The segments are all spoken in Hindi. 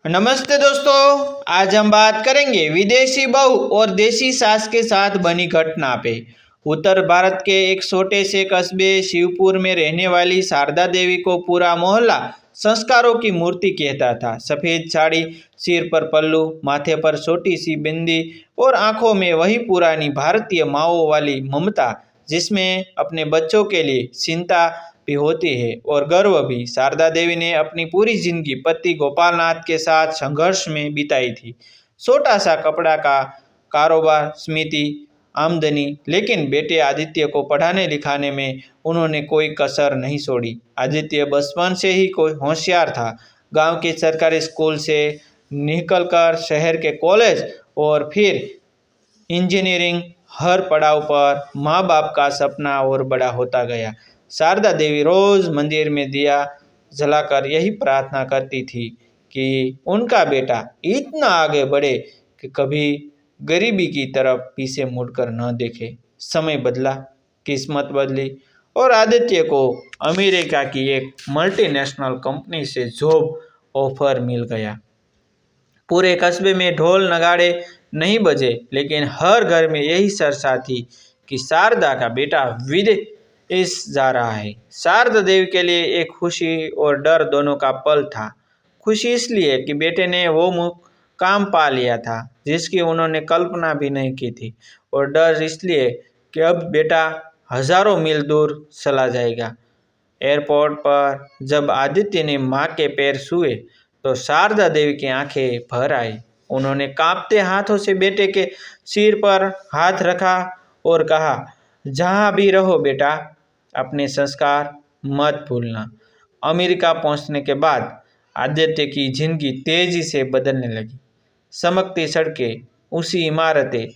नमस्ते दोस्तों, आज हम बात करेंगे विदेशी बहू और देसी सास के साथ बनी घटना पे। उत्तर भारत के एक छोटे से कस्बे शिवपुर में रहने वाली शारदा देवी को पूरा मोहल्ला संस्कारों की मूर्ति कहता था। सफ़ेद साड़ी, सिर पर पल्लू, माथे पर छोटी सी बिंदी और आंखों में वही पुरानी भारतीय माँओं वाली ममता जिसमें अपने बच्चों के लिए चिंता भी होती है और गर्व भी। शारदा देवी ने अपनी पूरी जिंदगी पति गोपालनाथ के साथ संघर्ष में बिताई थी। छोटा सा कपड़ा का कारोबार, स्मृति, आमदनी, लेकिन बेटे आदित्य को पढ़ाने लिखाने में उन्होंने कोई कसर नहीं छोड़ी। आदित्य बचपन से ही कोई होशियार था। गांव के सरकारी स्कूल से निकलकर शहर के कॉलेज और फिर इंजीनियरिंग, हर पड़ाव पर माँ बाप का सपना और बड़ा होता गया। शारदा देवी रोज मंदिर में दिया जलाकर यही प्रार्थना करती थी कि उनका बेटा इतना आगे बढ़े कि कभी गरीबी की तरफ पीछे मुड़कर न देखे। समय बदला, किस्मत बदली और आदित्य को अमेरिका की एक मल्टीनेशनल कंपनी से जॉब ऑफर मिल गया। पूरे कस्बे में ढोल नगाड़े नहीं बजे, लेकिन हर घर में यही चर्चा थी कि शारदा का बेटा विदेश जा रहा है। शारदा देवी के लिए एक खुशी और डर दोनों का पल था। खुशी इसलिए कि बेटे ने वो काम पा लिया था जिसकी उन्होंने कल्पना भी नहीं की थी, और डर इसलिए कि अब बेटा हजारों मील दूर चला जाएगा। एयरपोर्ट पर जब आदित्य ने माँ के पैर छुए तो शारदा देवी की आंखें भर आई। उन्होंने कांपते हाथों से बेटे के सिर पर हाथ रखा और कहा, जहाँ भी रहो बेटा, अपने संस्कार मत भूलना। अमेरिका पहुंचने के बाद आदित्य की जिंदगी तेजी से बदलने लगी। चमकती सड़कें, ऊंची इमारतें,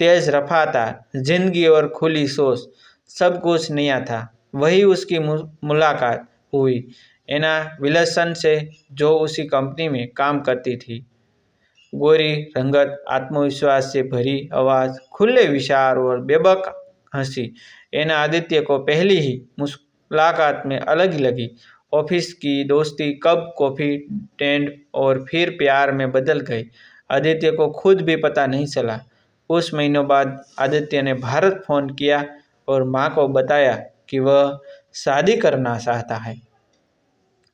तेज रफ्तार जिंदगी और खुली सोच, सब कुछ नया था। वही उसकी मुलाकात हुई एना विल्सन से, जो उसी कंपनी में काम करती थी। गोरी रंगत, आत्मविश्वास से भरी आवाज़, खुले विचार और बेबाक हंसी। एना आदित्य को पहली ही मुलाकात में अलग ही लगी। ऑफिस की दोस्ती कप कॉफ़ी टेंड और फिर प्यार में बदल गई। आदित्य को खुद भी पता नहीं चला। कुछ महीनों बाद आदित्य ने भारत फ़ोन किया और माँ को बताया कि वह शादी करना चाहता है।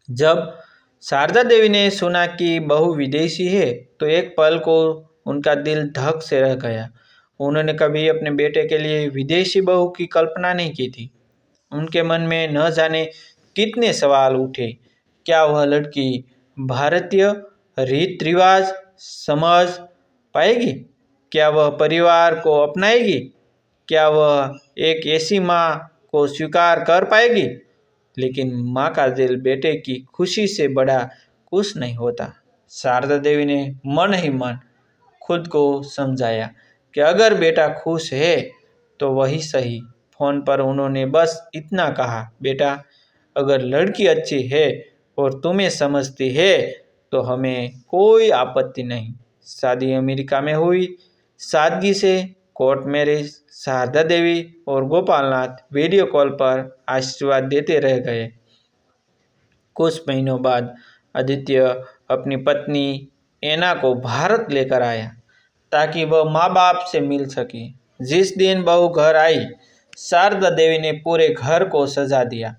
जब शारदा देवी ने सुना कि बहू विदेशी है तो एक पल को उनका दिल धक से रह गया। उन्होंने कभी अपने बेटे के लिए विदेशी बहू की कल्पना नहीं की थी। उनके मन में न जाने कितने सवाल उठे। क्या वह लड़की भारतीय रीत रिवाज समझ पाएगी? क्या वह परिवार को अपनाएगी? क्या वह एक ऐसी माँ को स्वीकार कर पाएगी? लेकिन माँ का दिल बेटे की खुशी से बड़ा कुछ नहीं होता। शारदा देवी ने मन ही मन खुद को समझाया कि अगर बेटा खुश है तो वही सही। फोन पर उन्होंने बस इतना कहा, बेटा, अगर लड़की अच्छी है और तुम्हें समझती है तो हमें कोई आपत्ति नहीं। शादी अमेरिका में हुई, सादगी से, कोर्ट मैरिज। शारदा देवी और गोपालनाथ वीडियो कॉल पर आशीर्वाद देते रह गए। कुछ महीनों बाद आदित्य अपनी पत्नी एना को भारत लेकर आया ताकि वह माँ बाप से मिल सके। जिस दिन बहू घर आई, शारदा देवी ने पूरे घर को सजा दिया।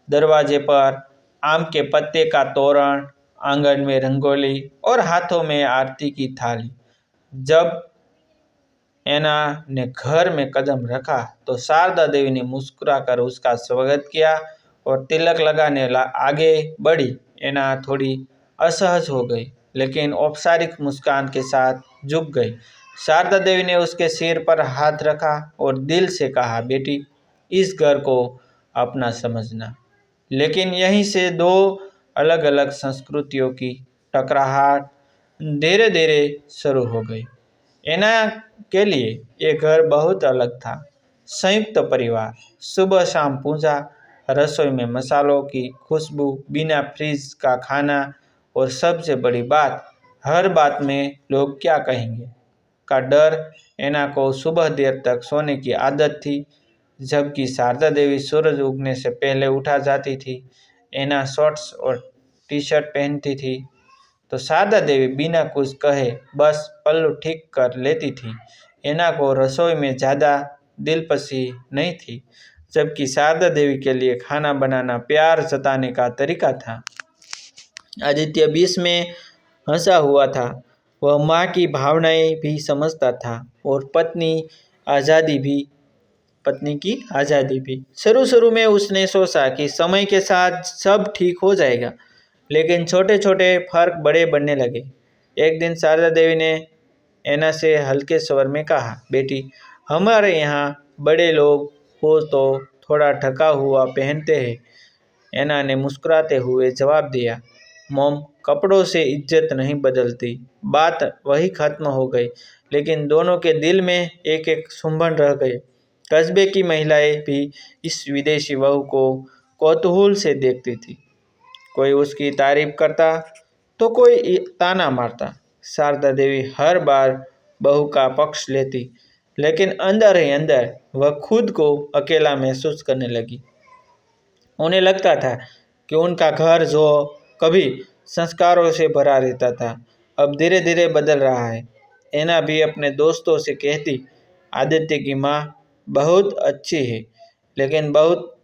दरवाजे पर आम के पत्ते का तोरण, आंगन में रंगोली और हाथों में आरती की थाली। जब एना ने घर में कदम रखा तो शारदा देवी ने मुस्कुराकर उसका स्वागत किया और तिलक लगाने आगे बढ़ी। एना थोड़ी असहज हो गई, लेकिन औपचारिक मुस्कान के साथ झुक गई। शारदा देवी ने उसके सिर पर हाथ रखा और दिल से कहा, बेटी, इस घर को अपना समझना। लेकिन यहीं से दो अलग अलग संस्कृतियों की टकराहट धीरे धीरे शुरू हो गई। एना के लिए ये घर बहुत अलग था। संयुक्त परिवार, सुबह शाम पूजा, रसोई में मसालों की खुशबू, बिना फ्रिज का खाना और सबसे बड़ी बात, हर बात में लोग क्या कहेंगे का डर। एना को सुबह देर तक सोने की आदत थी, जबकि शारदा देवी सूरज उगने से पहले उठा जाती थी। एना शॉर्ट्स और टी शर्ट पहनती थी, तो शारदा देवी बिना कुछ कहे बस पल्लू ठीक कर लेती थी। एना को रसोई में ज़्यादा दिलपसी नहीं थी, जबकि शारदा देवी के लिए खाना बनाना प्यार जताने का तरीका था। आदित्य बीच में हंसा हुआ था। वह माँ की भावनाएं भी समझता था और पत्नी की आज़ादी भी। शुरू शुरू में उसने सोचा कि समय के साथ सब ठीक हो जाएगा, लेकिन छोटे छोटे फर्क बड़े बनने लगे। एक दिन शारदा देवी ने ऐना से हल्के स्वर में कहा, बेटी, हमारे यहाँ बड़े लोग हो तो थोड़ा ढका हुआ पहनते हैं। ऐना ने मुस्कुराते हुए जवाब दिया, मॉम, कपड़ों से इज्जत नहीं बदलती। बात वही खत्म हो गई, लेकिन दोनों के दिल में एक एक सुंभन रह गए। कस्बे की महिलाएं भी इस विदेशी बहू को कौतूहल से देखती थी। कोई उसकी तारीफ करता तो कोई ताना मारता। शारदा देवी हर बार बहू का पक्ष लेती, लेकिन अंदर ही अंदर वह खुद को अकेला महसूस करने लगी। उन्हें लगता था कि उनका घर जो कभी संस्कारों से भरा रहता था, अब धीरे धीरे बदल रहा है। ऐना भी अपने दोस्तों से कहती, आदित्य की माँ बहुत अच्छी है, लेकिन बहुत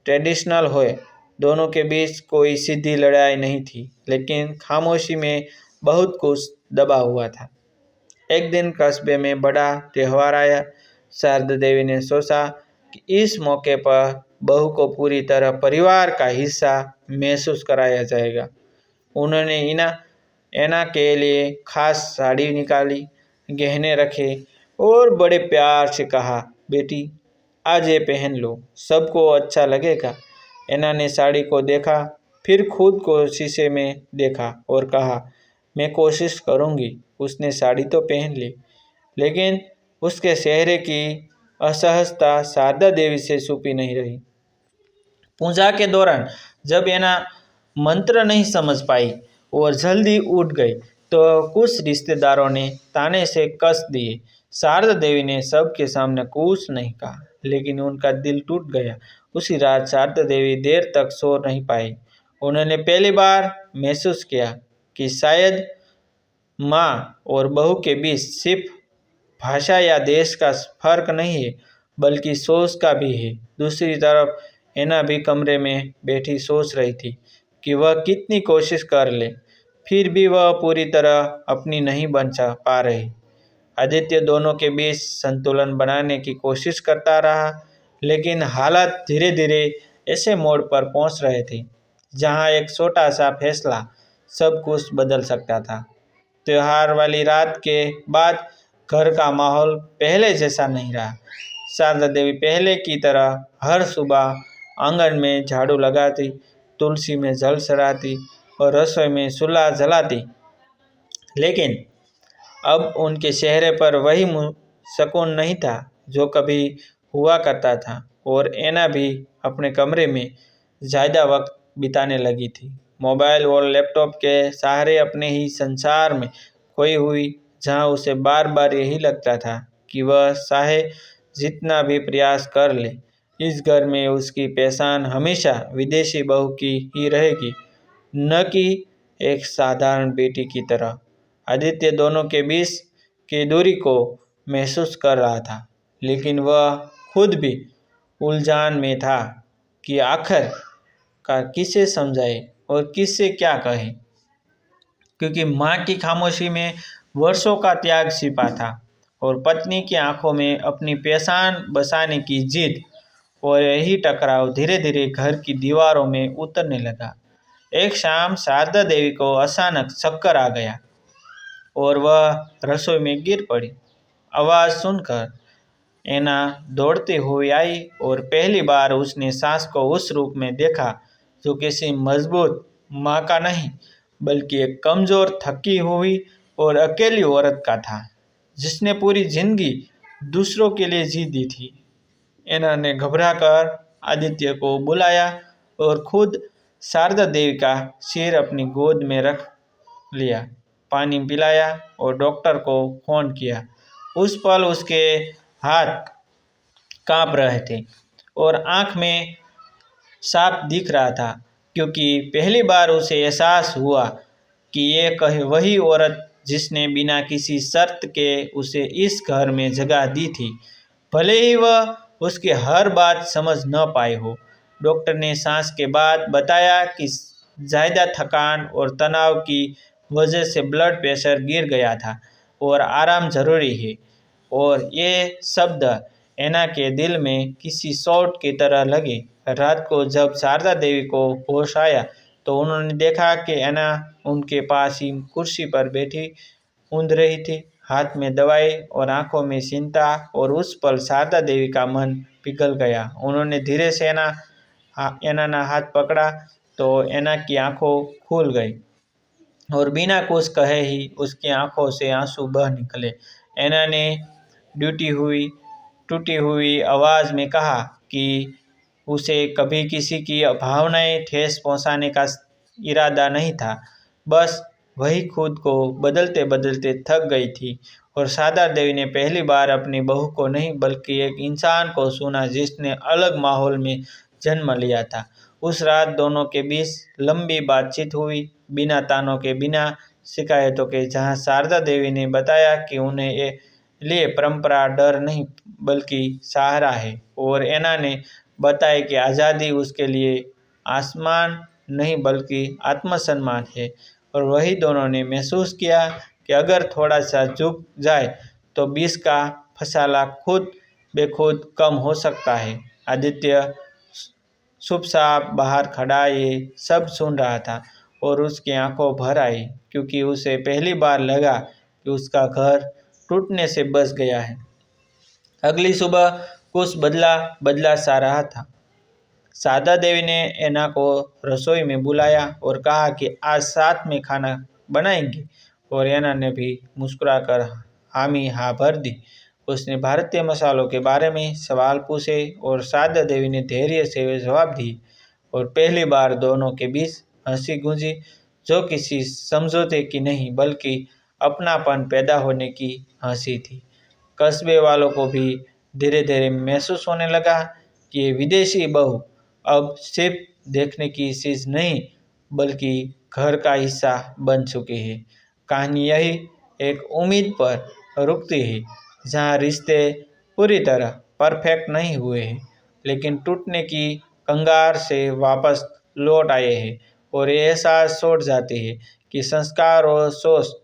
ट्रेडिशनल है। दोनों के बीच कोई सीधी लड़ाई नहीं थी, लेकिन खामोशी में बहुत कुछ दबा हुआ था। एक दिन कस्बे में बड़ा त्यौहार आया। शारदा देवी ने सोचा कि इस मौके पर बहू को पूरी तरह परिवार का हिस्सा महसूस कराया जाएगा। उन्होंने ऐना के लिए खास साड़ी निकाली, गहने रखे और बड़े प्यार से कहा, बेटी, आज ये पहन लो, सबको अच्छा लगेगा। ऐना ने साड़ी को देखा, फिर खुद को शीशे में देखा और कहा, मैं कोशिश करूँगी। उसने साड़ी तो पहन ली, लेकिन उसके चेहरे की असहजता शारदा देवी से छुपी नहीं रही। पूजा के दौरान जब ऐना मंत्र नहीं समझ पाई और जल्दी उठ गई, तो कुछ रिश्तेदारों ने ताने से कस दिए। शारदा देवी ने सबके सामने कुछ नहीं कहा, लेकिन उनका दिल टूट गया। उसी रात शारदा देवी देर तक सो नहीं पाई। उन्होंने पहली बार महसूस किया कि शायद माँ और बहू के बीच सिर्फ भाषा या देश का फर्क नहीं है, बल्कि सोच का भी है। दूसरी तरफ ऐना भी कमरे में बैठी सोच रही थी कि वह कितनी कोशिश कर ले, फिर भी वह पूरी तरह अपनी नहीं बन पा रही। आदित्य दोनों के बीच संतुलन बनाने की कोशिश करता रहा, लेकिन हालात धीरे धीरे ऐसे मोड़ पर पहुंच रहे थे जहां एक छोटा सा फैसला सब कुछ बदल सकता था। त्योहार वाली रात के बाद घर का माहौल पहले जैसा नहीं रहा। शारदा देवी पहले की तरह हर सुबह आंगन में झाड़ू लगाती, तुलसी में जल चढ़ाती और रसोई में चूल्हा जलाती, लेकिन अब उनके चेहरे पर वही सुकून नहीं था जो कभी हुआ करता था। और ऐना भी अपने कमरे में ज़्यादा वक्त बिताने लगी थी, मोबाइल और लैपटॉप के सहारे अपने ही संसार में खोई हुई, जहां उसे बार बार यही लगता था कि वह चाहे जितना भी प्रयास कर ले, इस घर में उसकी पहचान हमेशा विदेशी बहू की ही रहेगी, न कि एक साधारण बेटी की तरह। आदित्य दोनों के बीच की दूरी को महसूस कर रहा था, लेकिन वह खुद भी उलझान में था कि आखिरकार किसे समझाए और किससे क्या कहे, क्योंकि माँ की खामोशी में वर्षों का त्याग छिपा था और पत्नी की आंखों में अपनी पहचान बसाने की जिद। और यही टकराव धीरे धीरे घर की दीवारों में उतरने लगा। एक शाम शारदा देवी को अचानक चक्कर आ गया और वह रसोई में गिर पड़ी। आवाज़ सुनकर ऐना दौड़ती हुई आई और पहली बार उसने सास को उस रूप में देखा जो किसी मजबूत माँ का नहीं, बल्कि एक कमज़ोर, थकी हुई और अकेली औरत का था, जिसने पूरी जिंदगी दूसरों के लिए जी दी थी। ऐना ने घबराकर आदित्य को बुलाया और खुद शारदा देवी का सिर अपनी गोद में रख लिया, पानी पिलाया और डॉक्टर को फ़ोन किया। उस पल उसके हाथ कांप रहे थे और आँख में साफ दिख रहा था, क्योंकि पहली बार उसे एहसास हुआ कि ये कहे वही औरत जिसने बिना किसी शर्त के उसे इस घर में जगह दी थी, भले ही वह उसकी हर बात समझ न पाए हो। डॉक्टर ने सांस के बाद बताया कि ज़्यादा थकान और तनाव की वजह से ब्लड प्रेशर गिर गया था और आराम ज़रूरी है। और ये शब्द ऐना के दिल में किसी शॉट की तरह लगे। रात को जब शारदा देवी को होश आया तो उन्होंने देखा कि ऐना उनके पास ही कुर्सी पर बैठी ऊँध रही थी, हाथ में दवाई और आंखों में चिंता। और उस पल शारदा देवी का मन पिघल गया। उन्होंने धीरे से ऐना ना हाथ पकड़ा तो ऐना की आंखों खुल गई और बिना कुछ कहे ही उसकी आंखों से आंसू बह निकले। ऐना ने टूटी हुई आवाज़ में कहा कि उसे कभी किसी की भावनाएं ठेस पहुंचाने का इरादा नहीं था, बस वही खुद को बदलते बदलते थक गई थी। और शारदा देवी ने पहली बार अपनी बहू को नहीं बल्कि एक इंसान को सुना जिसने अलग माहौल में जन्म लिया था। उस रात दोनों के बीच लंबी बातचीत हुई, बिना तानों के, बिना शिकायतों के, जहां शारदा देवी ने बताया कि उन्हें ये लिए परंपरा डर नहीं बल्कि सहारा है, और ऐना ने बताया कि आज़ादी उसके लिए आसमान नहीं बल्कि आत्मसम्मान है। और वही दोनों ने महसूस किया कि अगर थोड़ा सा झुक जाए तो विष का फसाला खुद बेखुद कम हो सकता है। आदित्य चुपचाप बाहर खड़ा ये सब सुन रहा था और उसकी आंखों भर आई, क्योंकि उसे पहली बार लगा कि उसका घर टूटने से बच गया है। अगली सुबह कुछ बदला बदला सा रहा था। शारदा देवी ने ऐना को रसोई में बुलाया और कहा कि आज साथ में खाना बनाएंगे, और ऐना ने भी मुस्कुराकर हामी हाँ भर दी। उसने भारतीय मसालों के बारे में सवाल पूछे और शारदा देवी ने धैर्य से जवाब दिए, और पहली बार दोनों के बीच हंसी गूंजी, जो किसी समझौते की नहीं बल्कि अपनापन पैदा होने की हंसी थी। कस्बे वालों को भी धीरे धीरे महसूस होने लगा कि ये विदेशी बहू अब सिर्फ देखने की चीज़ नहीं बल्कि घर का हिस्सा बन चुकी है। कहानी यही एक उम्मीद पर रुकती है, जहाँ रिश्ते पूरी तरह परफेक्ट नहीं हुए हैं लेकिन टूटने की कंगार से वापस लौट आए हैं, और ये एहसास छोड़ जाती है कि संस्कार और सोच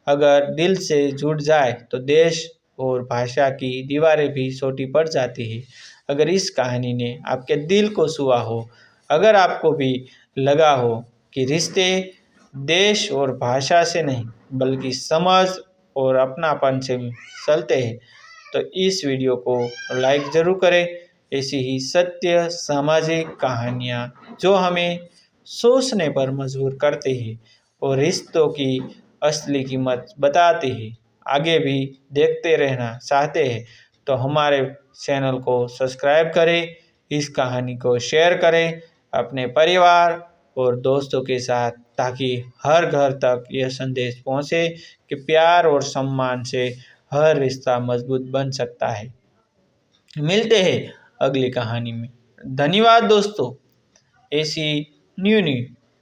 अगर दिल से जुड़ जाए तो देश और भाषा की दीवारें भी छोटी पड़ जाती है। अगर इस कहानी ने आपके दिल को छुआ हो, अगर आपको भी लगा हो कि रिश्ते देश और भाषा से नहीं बल्कि समझ और अपनापन से चलते हैं, तो इस वीडियो को लाइक ज़रूर करें। ऐसी ही सत्य सामाजिक कहानियाँ जो हमें सोचने पर मजबूर करती है और रिश्तों की असली कीमत बताती है। आगे भी देखते रहना चाहते हैं तो हमारे चैनल को सब्सक्राइब करें, इस कहानी को शेयर करें अपने परिवार और दोस्तों के साथ, ताकि हर घर तक यह संदेश पहुंचे कि प्यार और सम्मान से हर रिश्ता मजबूत बन सकता है। मिलते हैं अगली कहानी में। धन्यवाद दोस्तों। ऐसी न्यू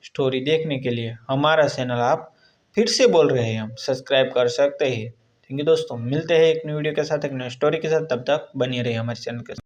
स्टोरी देखने के लिए हमारा चैनल आप फिर से बोल रहे हैं हम सब्सक्राइब कर सकते हैं। थैंक यू दोस्तों। मिलते हैं एक न्यू वीडियो के साथ, एक नई स्टोरी के साथ। तब तक बने रहिए हमारे चैनल के साथ।